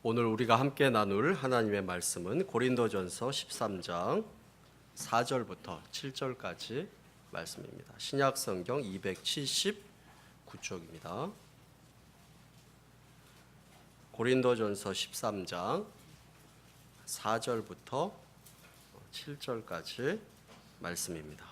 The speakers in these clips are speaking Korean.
오늘 우리가 함께 나눌 하나님의 말씀은 고린도전서 13장 4절부터 7절까지 말씀입니다. 신약성경 279쪽입니다. 고린도전서 13장 4절부터 7절까지 말씀입니다.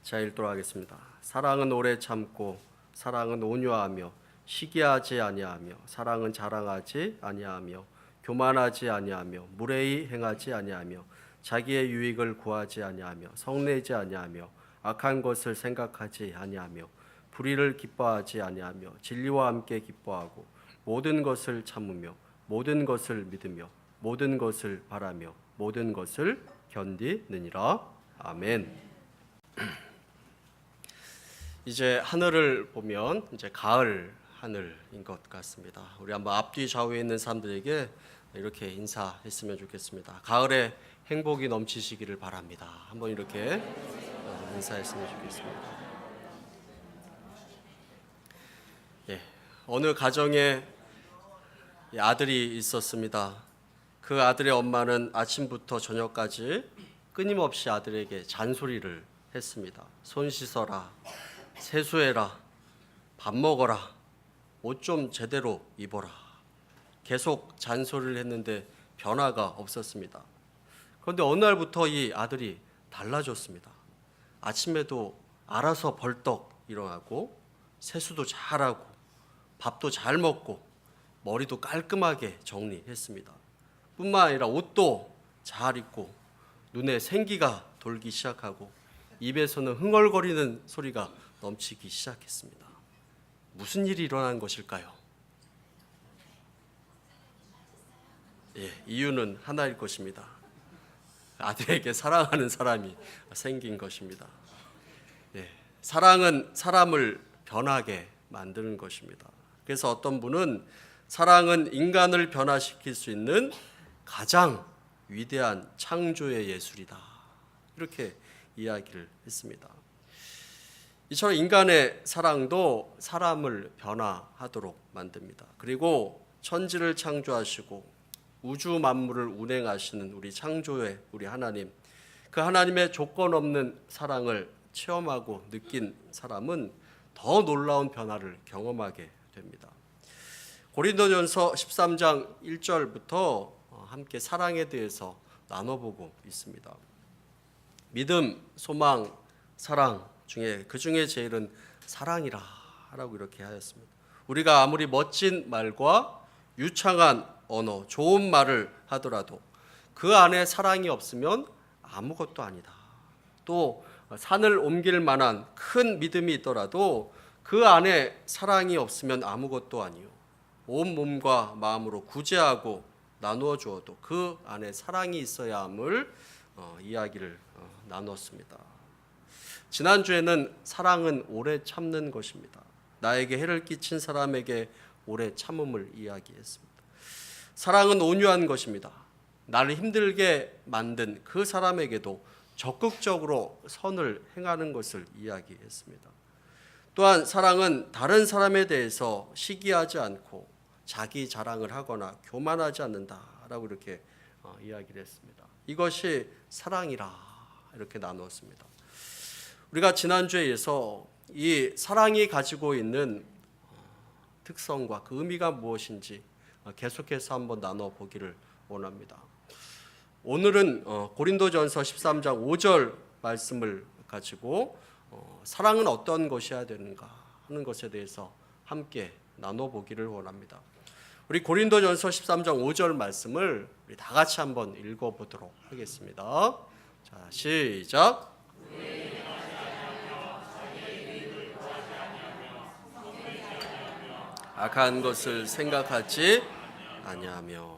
자, 읽도록 하겠습니다. 사랑은 오래 참고 사랑은 온유하며 시기하지 아니하며 사랑은 자랑하지 아니하며 교만하지 아니하며 무례히 행하지 아니하며 자기의 유익을 구하지 아니하며 성내지 아니하며 악한 것을 생각하지 아니하며 불의를 기뻐하지 아니하며 진리와 함께 기뻐하고 모든 것을 참으며 모든 것을 믿으며 모든 것을 바라며 모든 것을 견디느니라. 아멘. 이제 하늘을 보면 이제 가을 하늘인 것 같습니다. 우리 한번 앞뒤 좌우에 있는 사람들에게 이렇게 인사했으면 좋겠습니다. 가을에 행복이 넘치시기를 바랍니다. 한번 이렇게 인사했으면 좋겠습니다. 예, 어느 가정에 아들이 있었습니다. 그 아들의 엄마는 아침부터 저녁까지 끊임없이 아들에게 잔소리를 했습니다. 손 씻어라, 세수해라, 밥 먹어라, 옷 좀 제대로 입어라. 계속 잔소리를 했는데 변화가 없었습니다. 그런데 어느 날부터 이 아들이 달라졌습니다. 아침에도 알아서 벌떡 일어나고 세수도 잘하고 밥도 잘 먹고 머리도 깔끔하게 정리했습니다. 뿐만 아니라 옷도 잘 입고 눈에 생기가 돌기 시작하고 입에서는 흥얼거리는 소리가 넘치기 시작했습니다. 무슨 일이 일어난 것일까요? 예, 이유는 하나일 것입니다. 아들에게 사랑하는 사람이 생긴 것입니다. 예, 사랑은 사람을 변하게 만드는 것입니다. 그래서 어떤 분은 사랑은 인간을 변화시킬 수 있는 가장 위대한 창조의 예술이다, 이렇게 이야기를 했습니다. 이처럼 인간의 사랑도 사람을 변화하도록 만듭니다. 그리고 천지를 창조하시고 우주 만물을 운행하시는 우리 창조의 우리 하나님, 그 하나님의 조건 없는 사랑을 체험하고 느낀 사람은 더 놀라운 변화를 경험하게 됩니다. 고린도전서 13장 1절부터 함께 사랑에 대해서 나눠보고 있습니다. 믿음, 소망, 사랑 중에 그 중에 제일은 사랑이라 라고 이렇게 하였습니다. 우리가 아무리 멋진 말과 유창한 언어, 좋은 말을 하더라도 그 안에 사랑이 없으면 아무것도 아니다. 또 산을 옮길 만한 큰 믿음이 있더라도 그 안에 사랑이 없으면 아무것도 아니요. 온 몸과 마음으로 구제하고 나누어 주어도 그 안에 사랑이 있어야 함을 이야기를 나눴습니다. 지난주에는 사랑은 오래 참는 것입니다. 나에게 해를 끼친 사람에게 오래 참음을 이야기했습니다. 사랑은 온유한 것입니다. 나를 힘들게 만든 그 사람에게도 적극적으로 선을 행하는 것을 이야기했습니다. 또한 사랑은 다른 사람에 대해서 시기하지 않고 자기 자랑을 하거나 교만하지 않는다라고 이렇게 이야기를 했습니다. 이것이 사랑이라 이렇게 나누었습니다. 우리가 지난주에 이어서 이 사랑이 가지고 있는 특성과 그 의미가 무엇인지 계속해서 한번 나눠보기를 원합니다. 오늘은 고린도전서 13장 5절 말씀을 가지고 사랑은 어떤 것이어야 되는가 하는 것에 대해서 함께 나눠보기를 원합니다. 우리 고린도전서 13장 5절 말씀을 우리 다 같이 한번 읽어보도록 하겠습니다. 자, 시작. 악한 것을 생각하지 아니하며.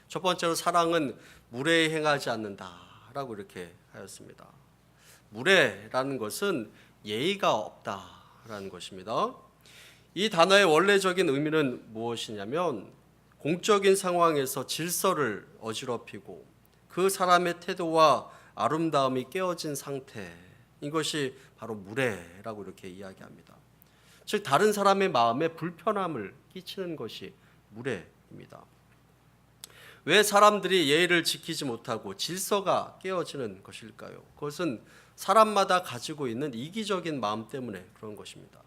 첫 번째로 사랑은 무례히 행하지 않는다라고 이렇게 하였습니다. 무례라는 것은 예의가 없다라는 것입니다. 이 단어의 원래적인 의미는 무엇이냐면 공적인 상황에서 질서를 어지럽히고 그 사람의 태도와 아름다움이 깨어진 상태, 이것이 바로 무례라고 이렇게 이야기합니다. 즉 다른 사람의 마음에 불편함을 끼치는 것이 무례입니다. 왜 사람들이 예의를 지키지 못하고 질서가 깨어지는 것일까요? 그것은 사람마다 가지고 있는 이기적인 마음 때문에 그런 것입니다.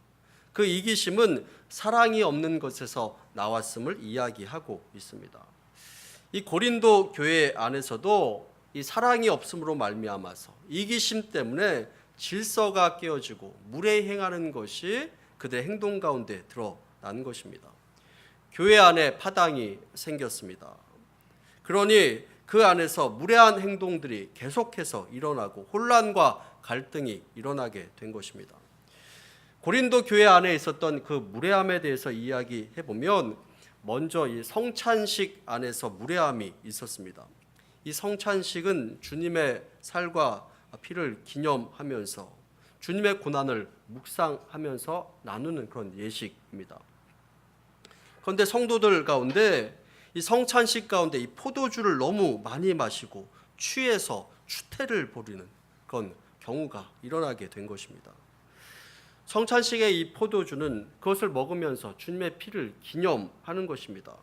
그 이기심은 사랑이 없는 것에서 나왔음을 이야기하고 있습니다. 이 고린도 교회 안에서도 이 사랑이 없음으로 말미암아서 이기심 때문에 질서가 깨어지고 무례히 행하는 것이 그들의 행동 가운데 드러난 것입니다. 교회 안에 파당이 생겼습니다. 그러니 그 안에서 무례한 행동들이 계속해서 일어나고 혼란과 갈등이 일어나게 된 것입니다. 고린도 교회 안에 있었던 그 무례함에 대해서 이야기해 보면 먼저 이 성찬식 안에서 무례함이 있었습니다. 이 성찬식은 주님의 살과 피를 기념하면서 주님의 고난을 묵상하면서 나누는 그런 예식입니다. 그런데 성도들 가운데 이 성찬식 가운데 이 포도주를 너무 많이 마시고 취해서 추태를 벌이는 그런 경우가 일어나게 된 것입니다. 성찬식의 이 포도주는 그것을 먹으면서 주님의 피를 기념하는 것입니다.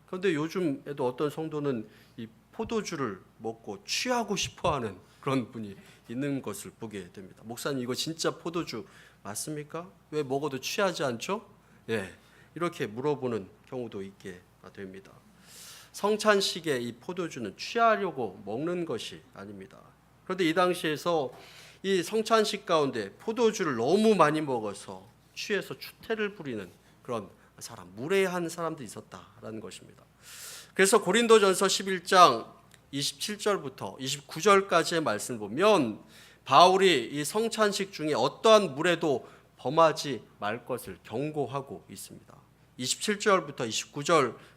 그런데 요즘에도 어떤 성도는 이 포도주를 먹고 취하고 싶어하는 그런 분이 있는 것을 보게 됩니다. 목사님, 이거 진짜 포도주 맞습니까? 왜 먹어도 취하지 않죠? 예, 이렇게 물어보는 경우도 있게 됩니다. 성찬식의 이 포도주는 취하려고 먹는 것이 아닙니다. 그런데 이 당시에서 이 성찬식 가운데 포도주를 너무 많이 먹어서 취해서 추태를 부리는 그런 사람, 무례한 사람들이 있었다라는 것입니다. 그래서 고린도전서 11장 27절부터 29절까지의 말씀을 보면 바울이 이 성찬식 중에 어떠한 무례도 범하지 말 것을 경고하고 있습니다. 27절부터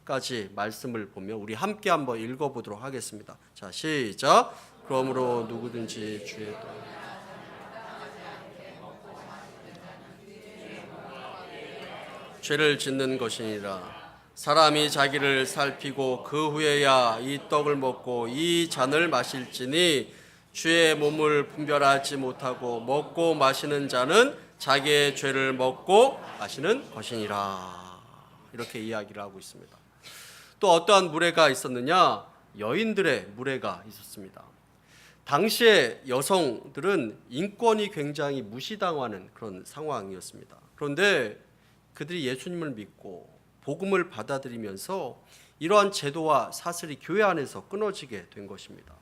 29절까지 말씀을 보면 우리 함께 한번 읽어보도록 하겠습니다. 자, 시작. 그러므로 누구든지 주의 죄를 짓는 것이니라. 사람이 자기를 살피고 그 후에야 이 떡을 먹고 이 잔을 마실지니 주의 몸을 분별하지 못하고 먹고 마시는 자는 자기의 죄를 먹고 마시는 것이니라. 이렇게 이야기를 하고 있습니다. 또 어떠한 무례가 있었느냐? 여인들의 무례가 있었습니다. 당시의 여성들은 인권이 굉장히 무시당하는 그런 상황이었습니다. 그런데 그들이 예수님을 믿고 복음을 받아들이면서 이러한 제도와 사슬이 교회 안에서 끊어지게 된 것입니다.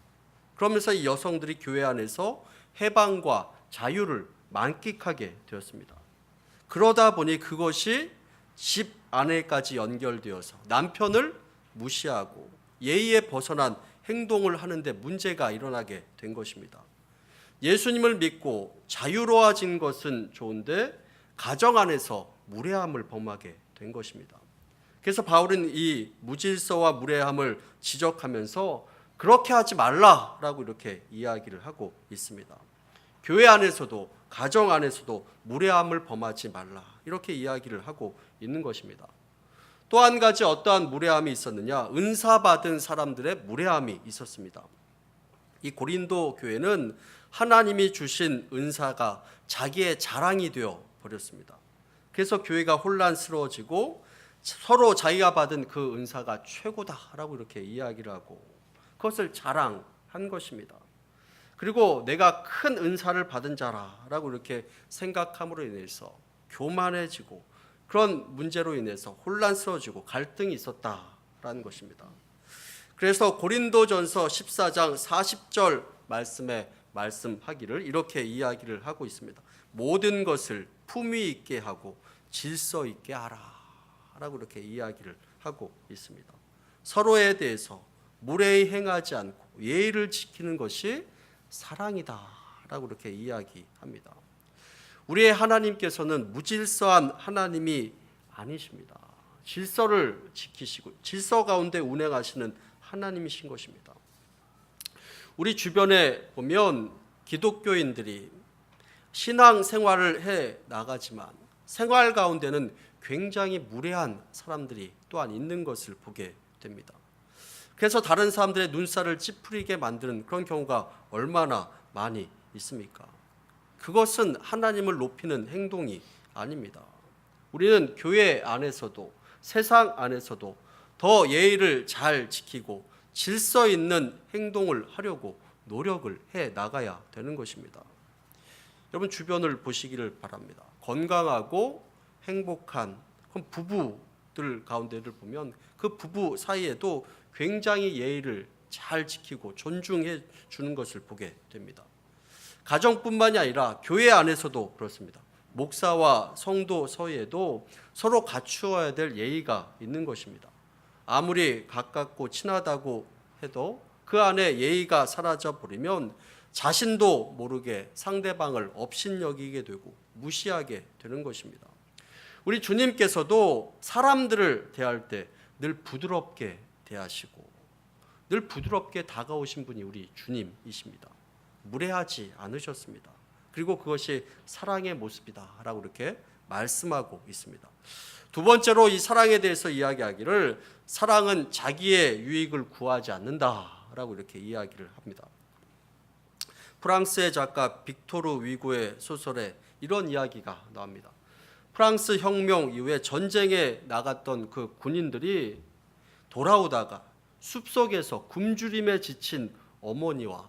그러면서 이 여성들이 교회 안에서 해방과 자유를 만끽하게 되었습니다. 그러다 보니 그것이 집 안에까지 연결되어서 남편을 무시하고 예의에 벗어난 행동을 하는데 문제가 일어나게 된 것입니다. 예수님을 믿고 자유로워진 것은 좋은데 가정 안에서 무례함을 범하게 된 것입니다. 그래서 바울은 이 무질서와 무례함을 지적하면서 그렇게 하지 말라라고 이렇게 이야기를 하고 있습니다. 교회 안에서도 가정 안에서도 무례함을 범하지 말라 이렇게 이야기를 하고 있는 것입니다. 또 한 가지 어떠한 무례함이 있었느냐? 은사 받은 사람들의 무례함이 있었습니다. 이 고린도 교회는 하나님이 주신 은사가 자기의 자랑이 되어 버렸습니다. 그래서 교회가 혼란스러워지고 서로 자기가 받은 그 은사가 최고다라고 이렇게 이야기를 하고 그것을 자랑한 것입니다. 그리고 내가 큰 은사를 받은 자라라고 이렇게 생각함으로 인해서 교만해지고 그런 문제로 인해서 혼란스러워지고 갈등이 있었다라는 것입니다. 그래서 고린도전서 14장 40절 말씀에 말씀하기를 이렇게 이야기를 하고 있습니다. 모든 것을 품위 있게 하고 질서 있게 하라 라고 이렇게 이야기를 하고 있습니다. 서로에 대해서 무례히 행하지 않고 예의를 지키는 것이 사랑이다 라고 이렇게 이야기합니다. 우리의 하나님께서는 무질서한 하나님이 아니십니다. 질서를 지키시고 질서 가운데 운행하시는 하나님이신 것입니다. 우리 주변에 보면 기독교인들이 신앙 생활을 해 나가지만 생활 가운데는 굉장히 무례한 사람들이 또한 있는 것을 보게 됩니다. 그래서 다른 사람들의 눈살을 찌푸리게 만드는 그런 경우가 얼마나 많이 있습니까? 그것은 하나님을 높이는 행동이 아닙니다. 우리는 교회 안에서도 세상 안에서도 더 예의를 잘 지키고 질서 있는 행동을 하려고 노력을 해 나가야 되는 것입니다. 여러분 주변을 보시기를 바랍니다. 건강하고 행복한 부부들 가운데를 보면 그 부부 사이에도 굉장히 예의를 잘 지키고 존중해 주는 것을 보게 됩니다. 가정뿐만이 아니라 교회 안에서도 그렇습니다. 목사와 성도 사이에도 서로 갖추어야 될 예의가 있는 것입니다. 아무리 가깝고 친하다고 해도 그 안에 예의가 사라져 버리면 자신도 모르게 상대방을 업신여기게 되고 무시하게 되는 것입니다. 우리 주님께서도 사람들을 대할 때 늘 부드럽게 대하시고 늘 부드럽게 다가오신 분이 우리 주님이십니다. 무례하지 않으셨습니다. 그리고 그것이 사랑의 모습이다라고 이렇게 말씀하고 있습니다. 두 번째로 이 사랑에 대해서 이야기하기를 사랑은 자기의 유익을 구하지 않는다라고 이렇게 이야기를 합니다. 프랑스의 작가 빅토르 위고의 소설에 이런 이야기가 나옵니다. 프랑스 혁명 이후에 전쟁에 나갔던 그 군인들이 돌아오다가 숲속에서 굶주림에 지친 어머니와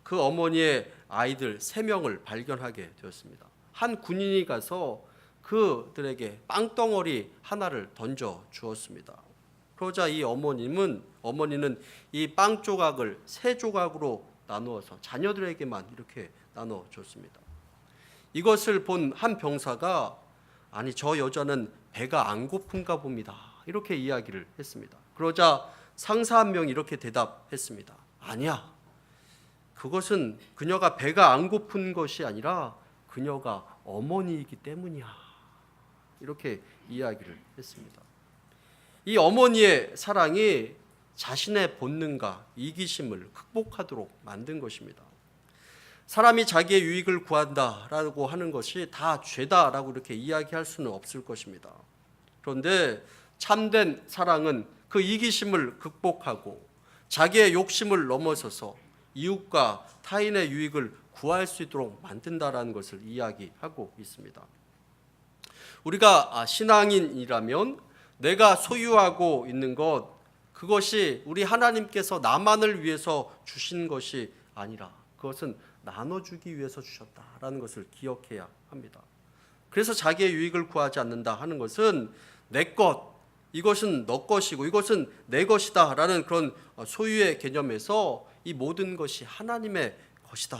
그 어머니의 아이들 3명을 발견하게 되었습니다. 한 군인이 가서 그들에게 빵덩어리 하나를 던져 주었습니다. 그러자 이 어머니는 이 빵 조각을 3조각으로 나누어서 자녀들에게만 이렇게 나눠줬습니다. 이것을 본 한 병사가 아니 저 여자는 배가 안 고픈가 봅니다. 이렇게 이야기를 했습니다. 그러자 상사 한 명이 이렇게 대답했습니다. 아니야. 그것은 그녀가 배가 안 고픈 것이 아니라 그녀가 어머니이기 때문이야. 이렇게 이야기를 했습니다. 이 어머니의 사랑이 자신의 본능과 이기심을 극복하도록 만든 것입니다. 사람이 자기의 유익을 구한다라고 하는 것이 다 죄다라고 이렇게 이야기할 수는 없을 것입니다. 그런데 참된 사랑은 그 이기심을 극복하고 자기의 욕심을 넘어서서 이웃과 타인의 유익을 구할 수 있도록 만든다라는 것을 이야기하고 있습니다. 우리가 신앙인이라면 내가 소유하고 있는 것, 그것이 우리 하나님께서 나만을 위해서 주신 것이 아니라 그것은 나눠주기 위해서 주셨다라는 것을 기억해야 합니다. 그래서 자기의 유익을 구하지 않는다 하는 것은 내 것, 이것은 너 것이고 이것은 내 것이다 라는 그런 소유의 개념에서 이 모든 것이 하나님의 것이다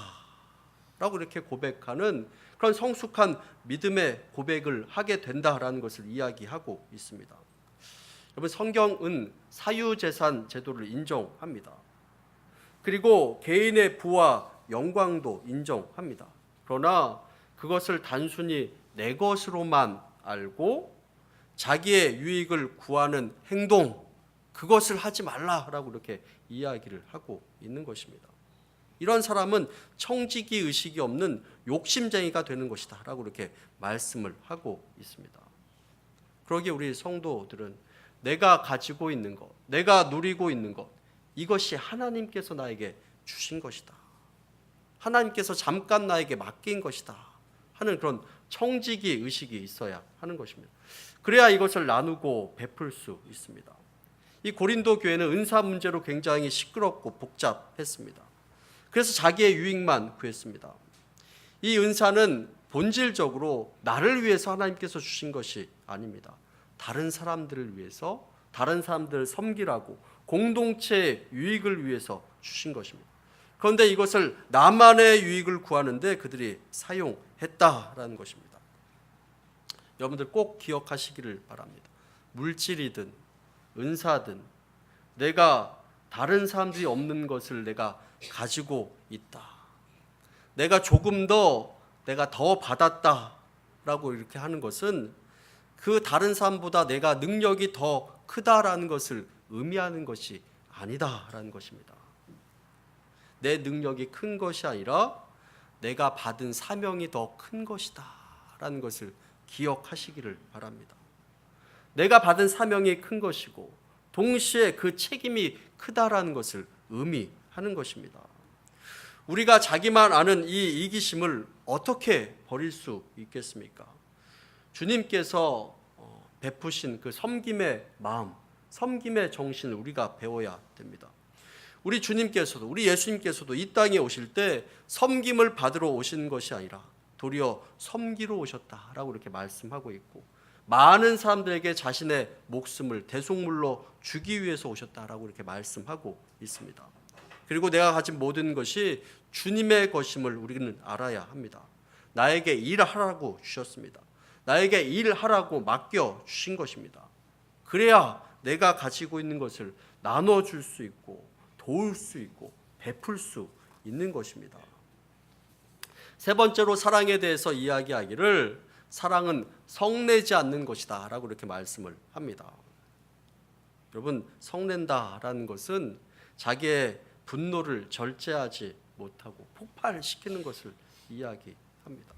라고 이렇게 고백하는 그런 성숙한 믿음의 고백을 하게 된다라는 것을 이야기하고 있습니다. 여러분 성경은 사유재산 제도를 인정합니다. 그리고 개인의 부와 영광도 인정합니다. 그러나 그것을 단순히 내 것으로만 알고 자기의 유익을 구하는 행동, 그것을 하지 말라라고 이렇게 이야기를 하고 있는 것입니다. 이런 사람은 청지기 의식이 없는 욕심쟁이가 되는 것이다 라고 이렇게 말씀을 하고 있습니다. 그러기에 우리 성도들은 내가 가지고 있는 것, 내가 누리고 있는 것, 이것이 하나님께서 나에게 주신 것이다, 하나님께서 잠깐 나에게 맡긴 것이다 하는 그런 청지기 의식이 있어야 하는 것입니다. 그래야 이것을 나누고 베풀 수 있습니다. 이 고린도 교회는 은사 문제로 굉장히 시끄럽고 복잡했습니다. 그래서 자기의 유익만 구했습니다. 이 은사는 본질적으로 나를 위해서 하나님께서 주신 것이 아닙니다. 다른 사람들을 위해서, 다른 사람들을 섬기라고 공동체의 유익을 위해서 주신 것입니다. 그런데 이것을 나만의 유익을 구하는데 그들이 사용했다라는 것입니다. 여러분들 꼭 기억하시기를 바랍니다. 물질이든 은사든 내가 다른 사람들이 없는 것을 내가 가지고 있다, 내가 조금 더 내가 더 받았다라고 이렇게 하는 것은 그 다른 사람보다 내가 능력이 더 크다라는 것을 의미하는 것이 아니다라는 것입니다. 내 능력이 큰 것이 아니라 내가 받은 사명이 더 큰 것이다라는 것을 기억하시기를 바랍니다. 내가 받은 사명이 큰 것이고 동시에 그 책임이 크다라는 것을 의미하는 것입니다. 우리가 자기만 아는 이 이기심을 어떻게 버릴 수 있겠습니까? 주님께서 베푸신 그 섬김의 마음, 섬김의 정신을 우리가 배워야 됩니다. 우리 주님께서도, 우리 예수님께서도 이 땅에 오실 때 섬김을 받으러 오신 것이 아니라 도리어 섬기러 오셨다라고 이렇게 말씀하고 있고, 많은 사람들에게 자신의 목숨을 대속물로 주기 위해서 오셨다라고 이렇게 말씀하고 있습니다. 그리고 내가 가진 모든 것이 주님의 것임을 우리는 알아야 합니다. 나에게 일하라고 주셨습니다. 나에게 일하라고 맡겨 주신 것입니다. 그래야 내가 가지고 있는 것을 나눠줄 수 있고 도울 수 있고 베풀 수 있는 것입니다. 세 번째로 사랑에 대해서 이야기하기를 사랑은 성내지 않는 것이다 라고 이렇게 말씀을 합니다. 여러분, 성낸다라는 것은 자기의 분노를 절제하지 못하고 폭발시키는 것을 이야기합니다.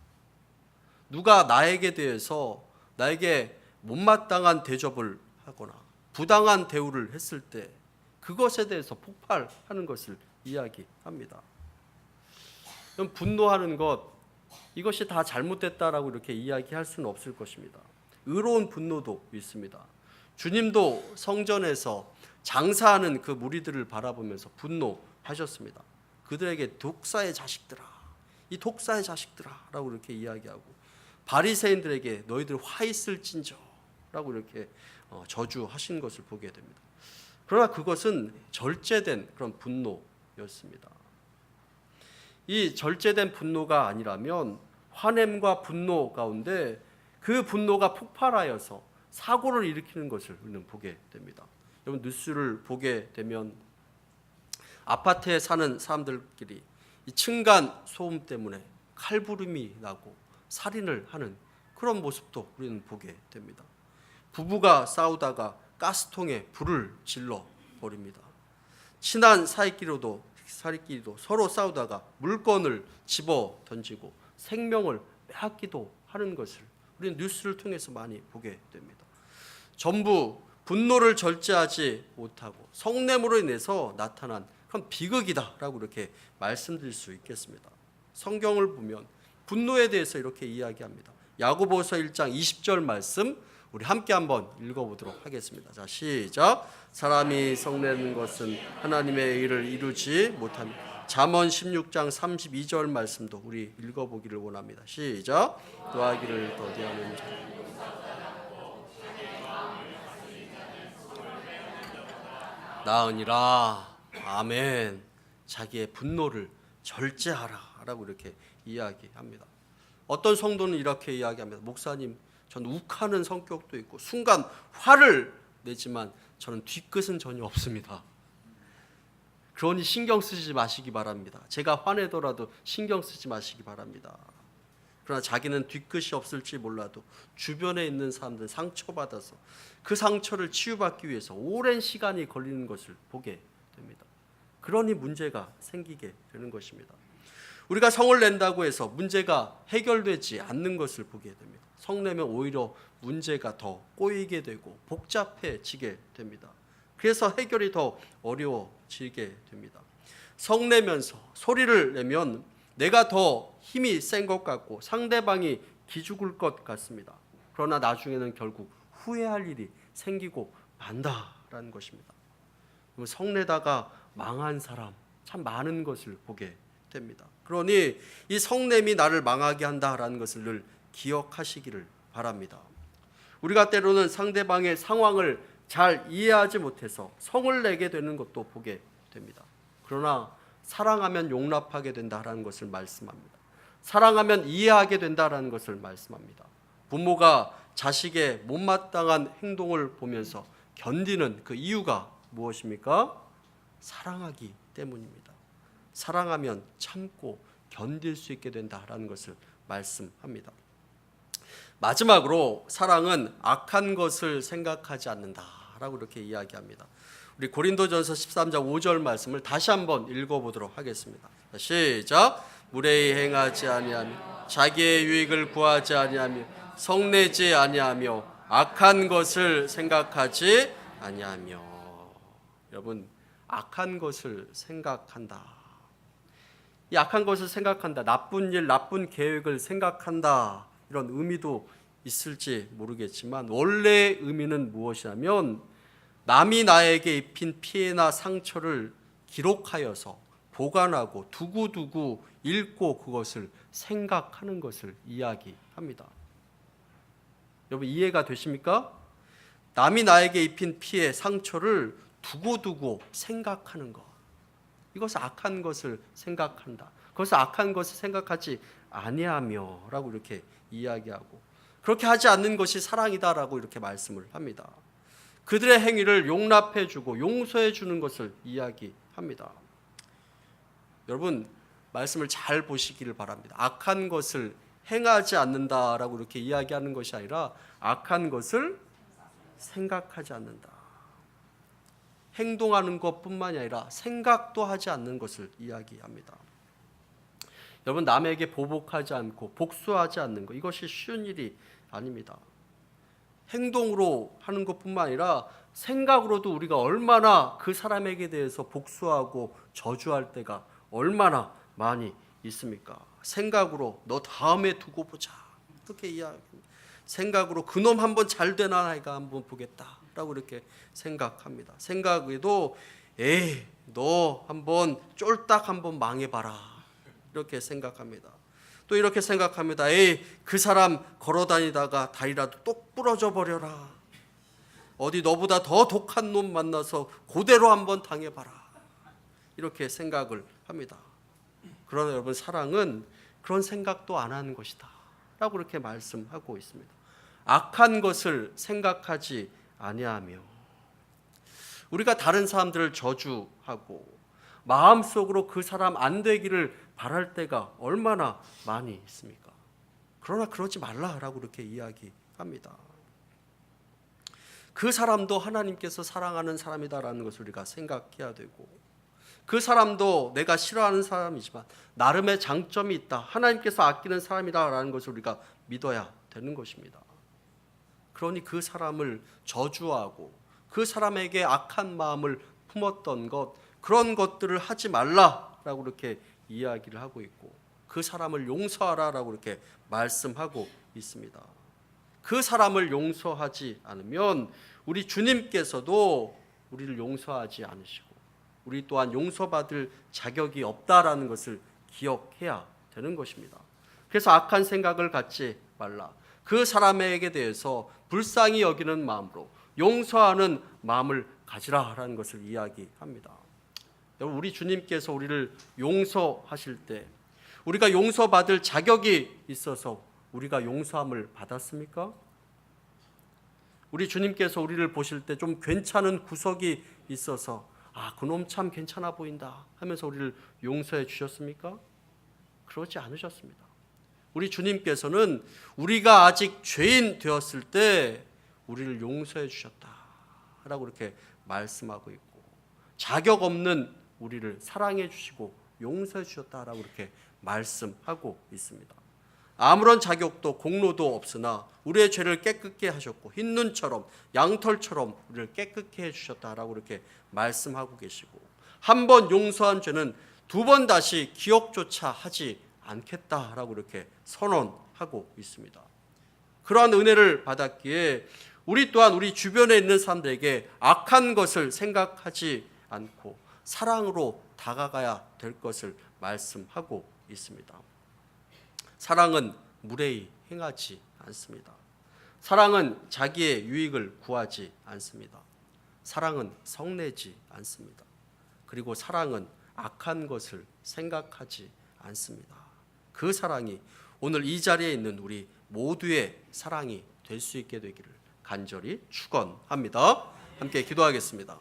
누가 나에게 대해서 나에게 못마땅한 대접을 하거나 부당한 대우를 했을 때 그것에 대해서 폭발하는 것을 이야기합니다. 그럼 분노하는 것, 이것이 다 잘못됐다라고 이렇게 이야기할 수는 없을 것입니다. 의로운 분노도 있습니다. 주님도 성전에서 장사하는 그 무리들을 바라보면서 분노하셨습니다. 그들에게 독사의 자식들아, 이 독사의 자식들아 라고 이렇게 이야기하고, 바리새인들에게 너희들 화 있을진저라고 이렇게 저주하신 것을 보게 됩니다. 그러나 그것은 절제된 그런 분노였습니다. 이 절제된 분노가 아니라면 화냄과 분노 가운데 그 분노가 폭발하여서 사고를 일으키는 것을 우리는 보게 됩니다. 여러분, 뉴스를 보게 되면 아파트에 사는 사람들끼리 이 층간 소음 때문에 칼부림이 나고 살인을 하는 그런 모습도 우리는 보게 됩니다. 부부가 싸우다가 가스통에 불을 질러 버립니다. 친한 사이끼리도 서로 싸우다가 물건을 집어 던지고 생명을 빼앗기도 하는 것을 우리는 뉴스를 통해서 많이 보게 됩니다. 전부 분노를 절제하지 못하고 성냄으로 인해서 나타난 그런 비극이다라고 이렇게 말씀드릴 수 있겠습니다. 성경을 보면 분노에 대해서 이렇게 이야기합니다. 야고보서 1장 20절 말씀 우리 함께 한번 읽어보도록 하겠습니다. 자, 시작. 사람이 성내는 것은 하나님의 의를 이루지 못하며. 잠언 16장 32절 말씀도 우리 읽어보기를 원합니다. 시작. 노하기를 더디하는 자. 나으니라. 아멘. 자기의 분노를 절제하라 라고 이렇게 이야기합니다. 어떤 성도는 이렇게 이야기합니다. 목사님, 저는 욱하는 성격도 있고 순간 화를 내지만 저는 뒤끝은 전혀 없습니다. 그러니 신경 쓰지 마시기 바랍니다. 제가 화내더라도 신경 쓰지 마시기 바랍니다. 그러나 자기는 뒤끝이 없을지 몰라도 주변에 있는 사람들 상처받아서 그 상처를 치유받기 위해서 오랜 시간이 걸리는 것을 보게 됩니다. 그러니 문제가 생기게 되는 것입니다. 우리가 성을 낸다고 해서 문제가 해결되지 않는 것을 보게 됩니다. 성내면 오히려 문제가 더 꼬이게 되고 복잡해지게 됩니다. 그래서 해결이 더 어려워지게 됩니다. 성내면서 소리를 내면 내가 더 힘이 센 것 같고 상대방이 기죽을 것 같습니다. 그러나 나중에는 결국 후회할 일이 생기고 만다라는 것입니다. 성내다가 망한 사람 참 많은 것을 보게 됩니다. 그러니 이 성냄이 나를 망하게 한다라는 것을 늘 기억하시기를 바랍니다. 우리가 때로는 상대방의 상황을 잘 이해하지 못해서 성을 내게 되는 것도 보게 됩니다. 그러나 사랑하면 용납하게 된다라는 것을 말씀합니다. 사랑하면 이해하게 된다라는 것을 말씀합니다. 부모가 자식의 못마땅한 행동을 보면서 견디는 그 이유가 무엇입니까? 사랑하기 때문입니다. 사랑하면 참고 견딜 수 있게 된다라는 것을 말씀합니다. 마지막으로 사랑은 악한 것을 생각하지 않는다라고 이렇게 이야기합니다. 우리 고린도전서 13장 5절 말씀을 다시 한번 읽어보도록 하겠습니다. 시작. 무례히 행하지 아니하며 자기의 유익을 구하지 아니하며 성내지 아니하며 악한 것을 생각하지 아니하며. 여러분, 악한 것을 생각한다. 이 악한 것을 생각한다, 나쁜 일, 나쁜 계획을 생각한다, 이런 의미도 있을지 모르겠지만 원래의 의미는 무엇이냐면 남이 나에게 입힌 피해나 상처를 기록하여서 보관하고 두고두고 읽고 그것을 생각하는 것을 이야기합니다. 여러분 이해가 되십니까? 남이 나에게 입힌 피해, 상처를 두고두고 생각하는 것. 이것은 악한 것을 생각한다. 그것을 악한 것을 생각하지 아니하며 라고 이렇게 이야기하고, 그렇게 하지 않는 것이 사랑이다라고 이렇게 말씀을 합니다. 그들의 행위를 용납해 주고 용서해 주는 것을 이야기합니다. 여러분 말씀을 잘 보시기를 바랍니다. 악한 것을 행하지 않는다라고 이렇게 이야기하는 것이 아니라 악한 것을 생각하지 않는다. 행동하는 것뿐만이 아니라 생각도 하지 않는 것을 이야기합니다. 여러분 남에게 보복하지 않고 복수하지 않는 것, 이것이 쉬운 일이 아닙니다. 행동으로 하는 것뿐만 아니라 생각으로도 우리가 얼마나 그 사람에게 대해서 복수하고 저주할 때가 얼마나 많이 있습니까? 생각으로 너 다음에 두고 보자 이렇게 이야기합니다. 생각으로 그놈 한번 잘 되나 내가 한번 보겠다라고 이렇게 생각합니다. 생각에도 에이 너 한번 쫄딱 한번 망해봐라 이렇게 생각합니다. 또 이렇게 생각합니다. 에이 그 사람 걸어다니다가 다리라도 똑 부러져 버려라. 어디 너보다 더 독한 놈 만나서 그대로 한번 당해봐라. 이렇게 생각을 합니다. 그러나 여러분 사랑은 그런 생각도 안 하는 것이다 라고 이렇게 말씀하고 있습니다. 악한 것을 생각하지 아니하며, 우리가 다른 사람들을 저주하고 마음속으로 그 사람 안 되기를 바랄 때가 얼마나 많이 있습니까? 그러나 그러지 말라라고 이렇게 이야기합니다. 그 사람도 하나님께서 사랑하는 사람이다라는 것을 우리가 생각해야 되고, 그 사람도 내가 싫어하는 사람이지만 나름의 장점이 있다, 하나님께서 아끼는 사람이다라는 것을 우리가 믿어야 되는 것입니다. 그러니 그 사람을 저주하고 그 사람에게 악한 마음을 품었던 것, 그런 것들을 하지 말라라고 이렇게 이야기를 하고 있고, 그 사람을 용서하라라고 이렇게 말씀하고 있습니다. 그 사람을 용서하지 않으면 우리 주님께서도 우리를 용서하지 않으시고 우리 또한 용서받을 자격이 없다라는 것을 기억해야 되는 것입니다. 그래서 악한 생각을 갖지 말라. 그 사람에게 대해서 불쌍히 여기는 마음으로 용서하는 마음을 가지라라는 것을 이야기합니다. 여러분 우리 주님께서 우리를 용서하실 때 우리가 용서받을 자격이 있어서 우리가 용서함을 받았습니까? 우리 주님께서 우리를 보실 때 좀 괜찮은 구석이 있어서 아, 그놈 참 괜찮아 보인다 하면서 우리를 용서해 주셨습니까? 그러지 않으셨습니다. 우리 주님께서는 우리가 아직 죄인 되었을 때 우리를 용서해 주셨다라고 이렇게 말씀하고 있고, 자격 없는 우리를 사랑해 주시고 용서해 주셨다라고 이렇게 말씀하고 있습니다. 아무런 자격도 공로도 없으나 우리의 죄를 깨끗게 하셨고 흰 눈처럼 양털처럼 우리를 깨끗게 해주셨다라고 이렇게 말씀하고 계시고, 한 번 용서한 죄는 두 번 다시 기억조차 하지 않겠다라고 이렇게 선언하고 있습니다. 그러한 은혜를 받았기에 우리 또한 우리 주변에 있는 사람들에게 악한 것을 생각하지 않고 사랑으로 다가가야 될 것을 말씀하고 있습니다. 사랑은 무례히 행하지 않습니다. 사랑은 자기의 유익을 구하지 않습니다. 사랑은 성내지 않습니다. 그리고 사랑은 악한 것을 생각하지 않습니다. 그 사랑이 오늘 이 자리에 있는 우리 모두의 사랑이 될 수 있게 되기를 간절히 축원합니다. 함께 기도하겠습니다.